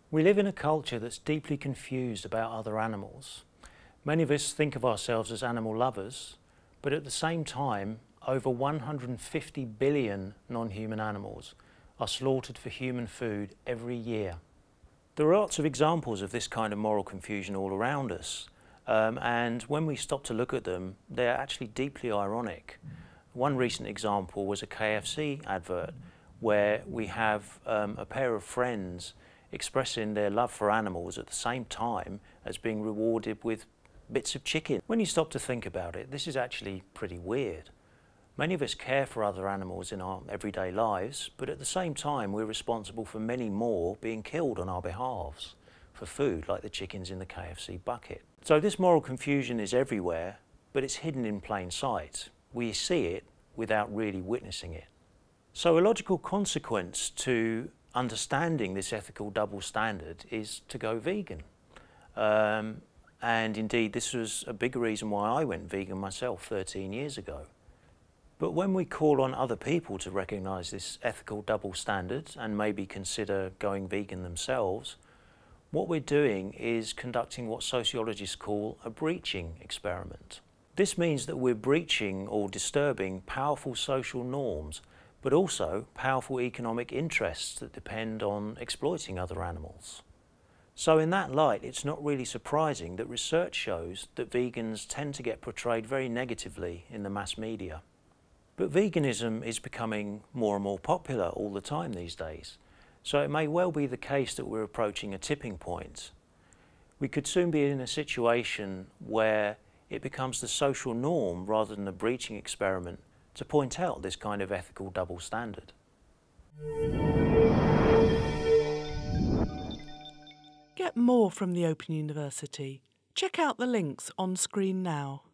We live in a culture that's deeply confused about other animals. Many of us think of ourselves as animal lovers, but at the same time, over 150 billion non-human animals are slaughtered for human food every year. There are lots of examples of this kind of moral confusion all around us, and when we stop to look at them, they're actually deeply ironic. One recent example was a KFC advert where we have a pair of friends expressing their love for animals at the same time as being rewarded with bits of chicken. When you stop to think about it, this is actually pretty weird. Many of us care for other animals in our everyday lives, but at the same time we're responsible for many more being killed on our behalves for food, like the chickens in the KFC bucket. So this moral confusion is everywhere, but it's hidden in plain sight. We see it without really witnessing it. So a logical consequence to understanding this ethical double standard is to go vegan. And indeed, this was a big reason why I went vegan myself 13 years ago. But when we call on other people to recognise this ethical double standard and maybe consider going vegan themselves, what we're doing is conducting what sociologists call a breaching experiment. This means that we're breaching or disturbing powerful social norms, but also powerful economic interests that depend on exploiting other animals. So in that light, it's not really surprising that research shows that vegans tend to get portrayed very negatively in the mass media. But veganism is becoming more and more popular all the time these days, so it may well be the case that we're approaching a tipping point. We could soon be in a situation where it becomes the social norm rather than a breaching experiment to point out this kind of ethical double standard. Get more from the Open University. Check out the links on screen now.